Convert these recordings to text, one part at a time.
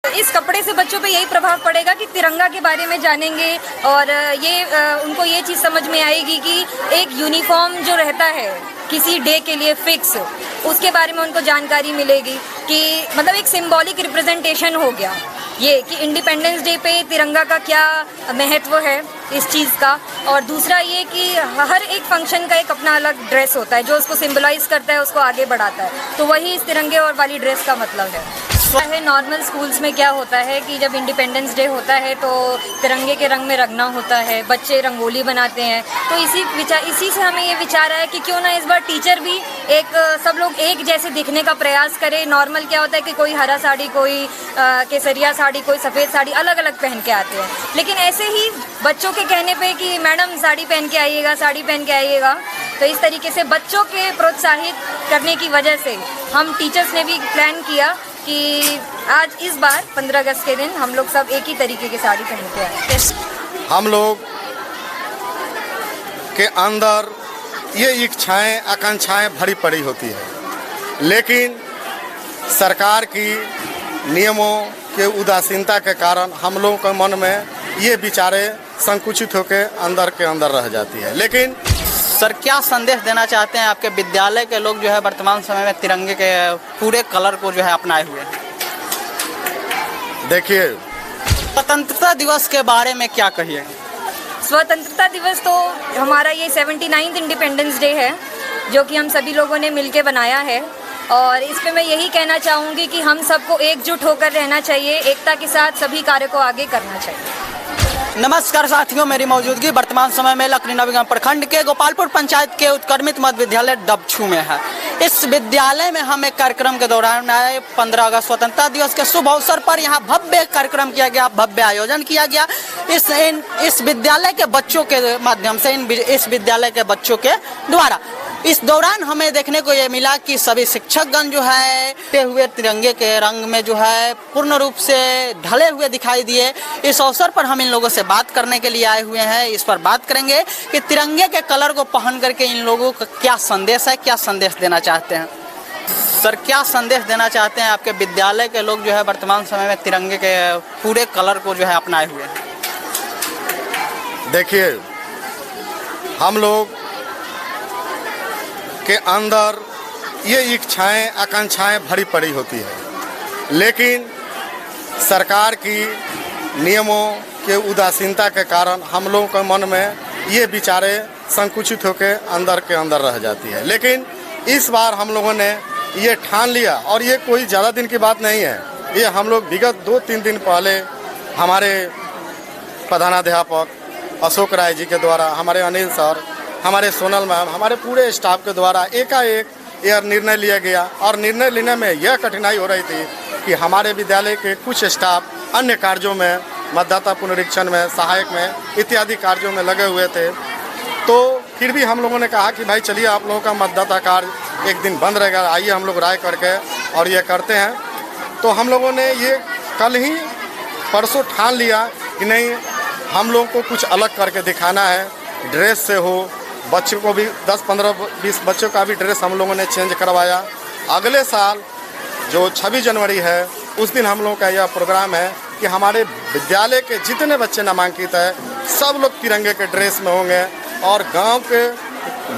इस कपड़े से बच्चों पे यही प्रभाव पड़ेगा कि तिरंगा के बारे में जानेंगे और उनको ये चीज़ समझ में आएगी कि एक यूनिफॉर्म जो रहता है किसी डे के लिए फिक्स, उसके बारे में उनको जानकारी मिलेगी कि मतलब एक सिंबॉलिक रिप्रेजेंटेशन हो गया ये कि इंडिपेंडेंस डे पे तिरंगा का क्या महत्व है इस चीज़ का। और दूसरा ये कि हर एक फंक्शन का एक अपना अलग ड्रेस होता है जो उसको सिंबलाइज करता है, उसको आगे बढ़ाता है, तो वही इस तिरंगे और वाली ड्रेस का मतलब है। नॉर्मल स्कूल्स में क्या होता है कि जब इंडिपेंडेंस डे होता है तो तिरंगे के रंग में रंगना होता है, बच्चे रंगोली बनाते हैं, तो इसी से हमें ये विचार आया कि क्यों ना इस बार टीचर भी सब लोग एक जैसे दिखने का प्रयास करें। नॉर्मल क्या होता है कि कोई हरा साड़ी, कोई केसरिया साड़ी, कोई सफ़ेद साड़ी अलग अलग पहन के आते हैं, लेकिन ऐसे ही बच्चों के कहने पे कि मैडम साड़ी पहन के आइएगा, साड़ी पहन के आइएगा, तो इस तरीके से बच्चों के प्रोत्साहित करने की वजह से हम टीचर्स ने भी प्लान किया कि आज इस बार 15 अगस्त के दिन हम लोग सब एक ही तरीके की साड़ी पहन के आए। हम लोग के अंदर ये इच्छाएं, आकांक्षाएं भरी पड़ी होती है, लेकिन सरकार की नियमों के उदासीनता के कारण हम लोगों के मन में ये विचारें संकुचित होकर अंदर के अंदर रह जाती है। लेकिन सर, क्या संदेश देना चाहते हैं? आपके विद्यालय के लोग जो है वर्तमान समय में तिरंगे के पूरे कलर को जो है अपनाए हुए हैं। देखिए, स्वतंत्रता दिवस के बारे में क्या कहिए? स्वतंत्रता दिवस तो हमारा ये 79वां इंडिपेंडेंस डे है जो कि हम सभी लोगों ने मिलके बनाया है, और इस पे मैं यही कहना चाहूँगी कि हम सबको एकजुट होकर रहना चाहिए, एकता के साथ सभी कार्य को आगे करना चाहिए। नमस्कार साथियों, मेरी मौजूदगी वर्तमान समय में लखनी नवीगंज प्रखंड के गोपालपुर पंचायत के उत्क्रमित मध्य विद्यालय डबछू में है। इस विद्यालय में हम एक कार्यक्रम के दौरान आए। 15 अगस्त स्वतंत्रता दिवस के शुभ अवसर पर यहाँ भव्य कार्यक्रम किया गया, भव्य आयोजन किया गया इस विद्यालय के बच्चों के माध्यम से, इस विद्यालय के बच्चों के द्वारा। इस दौरान हमें देखने को ये मिला कि सभी शिक्षकगण जो है हुए तिरंगे के रंग में जो है पूर्ण रूप से ढले हुए दिखाई दिए। इस अवसर पर हम इन लोगों से बात करने के लिए आए हुए हैं। इस पर बात करेंगे कि तिरंगे के कलर को पहन करके इन लोगों का क्या संदेश है, क्या संदेश देना चाहते हैं। सर, क्या संदेश देना चाहते हैं? आपके विद्यालय के लोग जो है वर्तमान समय में तिरंगे के पूरे कलर को जो है अपनाए हुए हैं। देखिए, हम लोग के अंदर ये इच्छाएं, आकांक्षाएं भरी पड़ी होती है, लेकिन सरकार की नियमों के उदासीनता के कारण हम लोगों के मन में ये विचारें संकुचित होकर अंदर के अंदर रह जाती है। लेकिन इस बार हम लोगों ने ये ठान लिया, और ये कोई ज़्यादा दिन की बात नहीं है, ये हम लोग विगत 2-3 दिन पहले हमारे प्रधानाध्यापक अशोक राय जी के द्वारा, हमारे अनिल सर, हमारे सोनल मैम, हमारे पूरे स्टाफ के द्वारा एकाएक यह निर्णय लिया गया। और निर्णय लेने में यह कठिनाई हो रही थी कि हमारे विद्यालय के कुछ स्टाफ अन्य कार्यों में, मतदाता पुनरीक्षण में, सहायक में इत्यादि कार्यों में लगे हुए थे। तो फिर भी हम लोगों ने कहा कि भाई चलिए, आप लोगों का मतदाता कार्य एक दिन बंद रहेगा, आइए हम लोग राय करके और ये करते हैं। तो हम लोगों ने ये कल ही परसों ठान लिया कि नहीं, हम लोगों को कुछ अलग करके दिखाना है। ड्रेस से हो, बच्चों को भी 10, 15, 20 बच्चों का भी ड्रेस हम लोगों ने चेंज करवाया। अगले साल जो 26 जनवरी है, उस दिन हम लोगों का यह प्रोग्राम है कि हमारे विद्यालय के जितने बच्चे नामांकित है सब लोग तिरंगे के ड्रेस में होंगे, और गांव के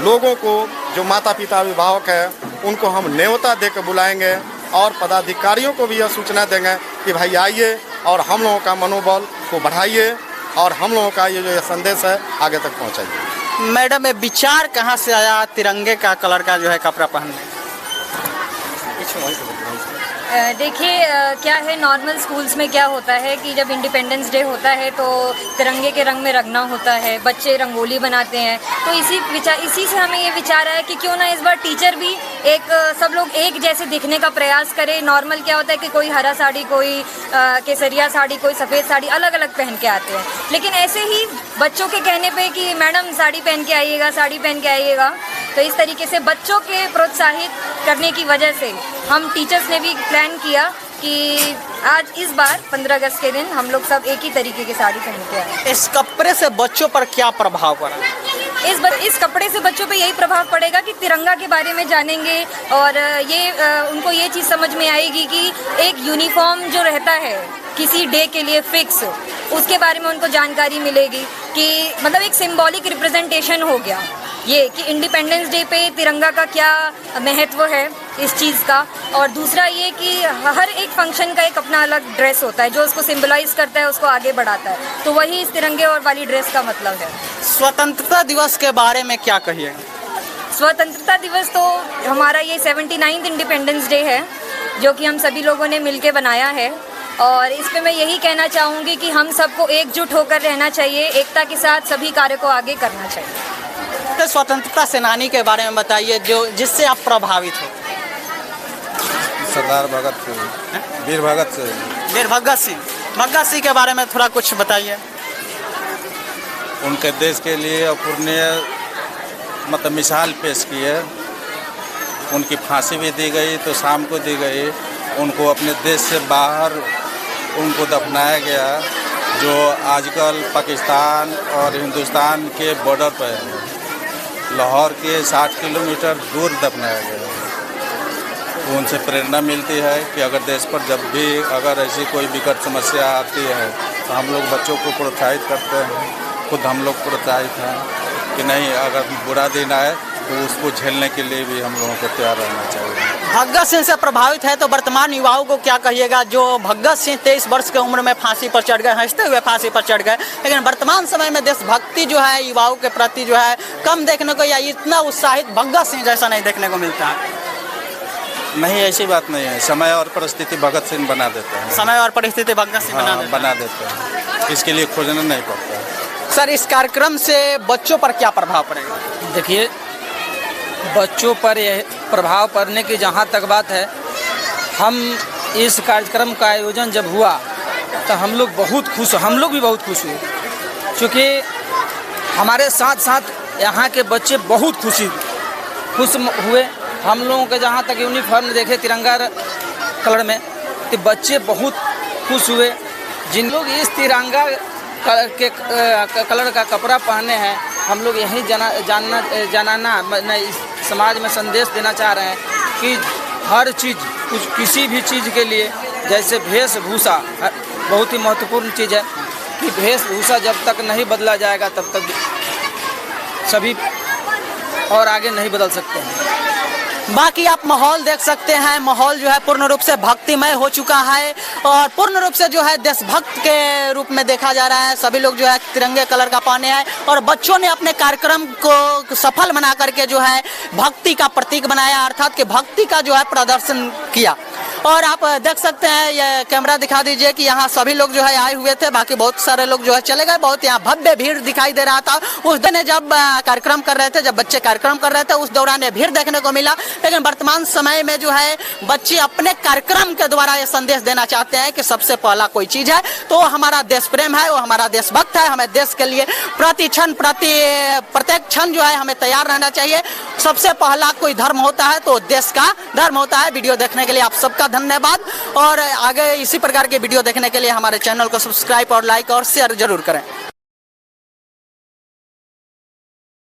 लोगों को, जो माता पिता अभिभावक है, उनको हम न्योता दे के बुलाएंगे, और पदाधिकारियों को भी यह सूचना देंगे कि भाई आइए और हम लोगों का मनोबल को बढ़ाइए, और हम लोगों का ये जो संदेश है आगे तक पहुँचाइए। मैडम, ये विचार कहाँ से आया तिरंगे का कलर का जो है कपड़ा पहनने? देखिए, क्या है, नॉर्मल स्कूल्स में क्या होता है कि जब इंडिपेंडेंस डे होता है तो तिरंगे के रंग में रंगना होता है, बच्चे रंगोली बनाते हैं, तो इसी से हमें ये विचार आया कि क्यों ना इस बार टीचर भी सब लोग एक जैसे दिखने का प्रयास करें। नॉर्मल क्या होता है कि कोई हरा साड़ी, कोई केसरिया साड़ी, कोई सफ़ेद साड़ी अलग अलग पहन के आते हैं, लेकिन ऐसे ही बच्चों के कहने पे कि मैडम साड़ी पहन के आइएगा, साड़ी पहन के आइएगा, तो इस तरीके से बच्चों के प्रोत्साहित करने की वजह से हम टीचर्स ने भी प्लान किया कि आज इस बार 15 अगस्त के दिन हम लोग सब एक ही तरीके की साड़ी पहन के आए। इस कपड़े से बच्चों पर क्या प्रभाव पड़ा? इस कपड़े से बच्चों पे यही प्रभाव पड़ेगा कि तिरंगा के बारे में जानेंगे और उनको ये चीज़ समझ में आएगी कि एक यूनिफॉर्म जो रहता है किसी डे के लिए फिक्स, उसके बारे में उनको जानकारी मिलेगी कि मतलब एक सिंबॉलिक रिप्रेजेंटेशन हो गया ये कि इंडिपेंडेंस डे पे तिरंगा का क्या महत्व है इस चीज़ का। और दूसरा ये कि हर एक फंक्शन का एक अपना अलग ड्रेस होता है जो उसको सिंबलाइज करता है, उसको आगे बढ़ाता है, तो वही इस तिरंगे और वाली ड्रेस का मतलब है। स्वतंत्रता दिवस के बारे में क्या कहिएगा? स्वतंत्रता दिवस तो हमारा ये 79th इंडिपेंडेंस डे है जो कि हम सभी लोगों ने मिलके बनाया है, और इस पे मैं यही कहना चाहूँगी कि हम सबको एकजुट होकर रहना चाहिए, एकता के साथ सभी कार्य को आगे करना चाहिए। तो स्वतंत्रता सेनानी के बारे में बताइए जो जिससे आप प्रभावित हो। सरदार भगत सिंह, वीर भगत सिंह। वीर भगत सिंह, भगत सिंह के बारे में थोड़ा कुछ बताइए। उनके देश के लिए अपूर्णीय मतलब मिसाल पेश की है। उनकी फांसी भी दी गई तो शाम को दी गई, उनको अपने देश से बाहर उनको दफनाया गया जो आजकल पाकिस्तान और हिंदुस्तान के बॉर्डर पर है। लाहौर के 60 किलोमीटर दूर दफनाया गया। तो उनसे प्रेरणा मिलती है कि अगर देश पर जब भी अगर ऐसी कोई विकट समस्या आती है तो हम लोग बच्चों को प्रोत्साहित करते हैं, खुद हम लोग प्रोत्साहित हैं कि नहीं, अगर बुरा दिन आए तो उसको झेलने के लिए भी हम लोगों को तैयार रहना चाहिए। भगत सिंह से प्रभावित है तो वर्तमान युवाओं को क्या कहिएगा जो भगत सिंह 23 वर्ष की उम्र में फांसी पर चढ़ गए, हंसते हुए फांसी पर चढ़ गए, लेकिन वर्तमान समय में देशभक्ति जो है युवाओं के प्रति जो है कम देखने को या इतना उत्साहित भगत सिंह जैसा नहीं देखने को मिलता है? नहीं, ऐसी बात नहीं है। समय और परिस्थिति भगत सिंह बना देते हैं। समय और परिस्थिति भगत सिंह बना देते हैं, इसके लिए खोजना नहीं पड़ता। सर, इस कार्यक्रम से बच्चों पर क्या प्रभाव पड़ेगा? देखिए, बच्चों पर यह प्रभाव पड़ने की जहाँ तक बात है, हम इस कार्यक्रम का आयोजन जब हुआ तो हम लोग बहुत खुश, हम लोग भी बहुत खुश हुए, क्योंकि हमारे साथ साथ यहाँ के बच्चे बहुत खुश हुए। हम लोगों के जहाँ तक यूनिफॉर्म देखे तिरंगा कलर में तो बच्चे बहुत खुश हुए। जिन लोग इस तिरंगा के कलर का कपड़ा पहने हैं, हम लोग यही जानना इस समाज में संदेश देना चाह रहे हैं कि हर चीज़ किसी भी चीज़ के लिए जैसे वेशभूषा बहुत ही महत्वपूर्ण चीज़ है कि वेशभूषा जब तक नहीं बदला जाएगा तब तक सभी और आगे नहीं बदल सकते हैं। बाकी आप माहौल देख सकते हैं, माहौल जो है पूर्ण रूप से भक्तिमय हो चुका है और पूर्ण रूप से जो है देशभक्त के रूप में देखा जा रहा है। सभी लोग जो है तिरंगे कलर का पहने हैं और बच्चों ने अपने कार्यक्रम को सफल बना करके जो है भक्ति का प्रतीक बनाया, अर्थात कि भक्ति का जो है प्रदर्शन किया। और आप देख सकते हैं, ये कैमरा दिखा दीजिए कि यहाँ सभी लोग जो है आए हुए थे, बाकी बहुत सारे लोग जो है चले गए। बहुत यहाँ भव्य भीड़ दिखाई दे रहा था उस दिन जब कार्यक्रम कर रहे थे, जब बच्चे कार्यक्रम कर रहे थे उस दौरान ये भीड़ देखने को मिला। लेकिन वर्तमान समय में जो है बच्चे अपने कार्यक्रम के द्वारा ये संदेश देना चाहते हैं कि सबसे पहला कोई चीज है तो हमारा देश प्रेम है, वो हमारा देशभक्त है। हमें देश के लिए प्रत्येक क्षण जो है हमें तैयार रहना चाहिए। सबसे पहला कोई धर्म होता है तो देश का धर्म होता है। वीडियो देखने के लिए आप सबका धन्यवाद और आगे इसी प्रकार के वीडियो देखने के लिए हमारे चैनल को सब्सक्राइब और लाइक और शेयर जरूर करें।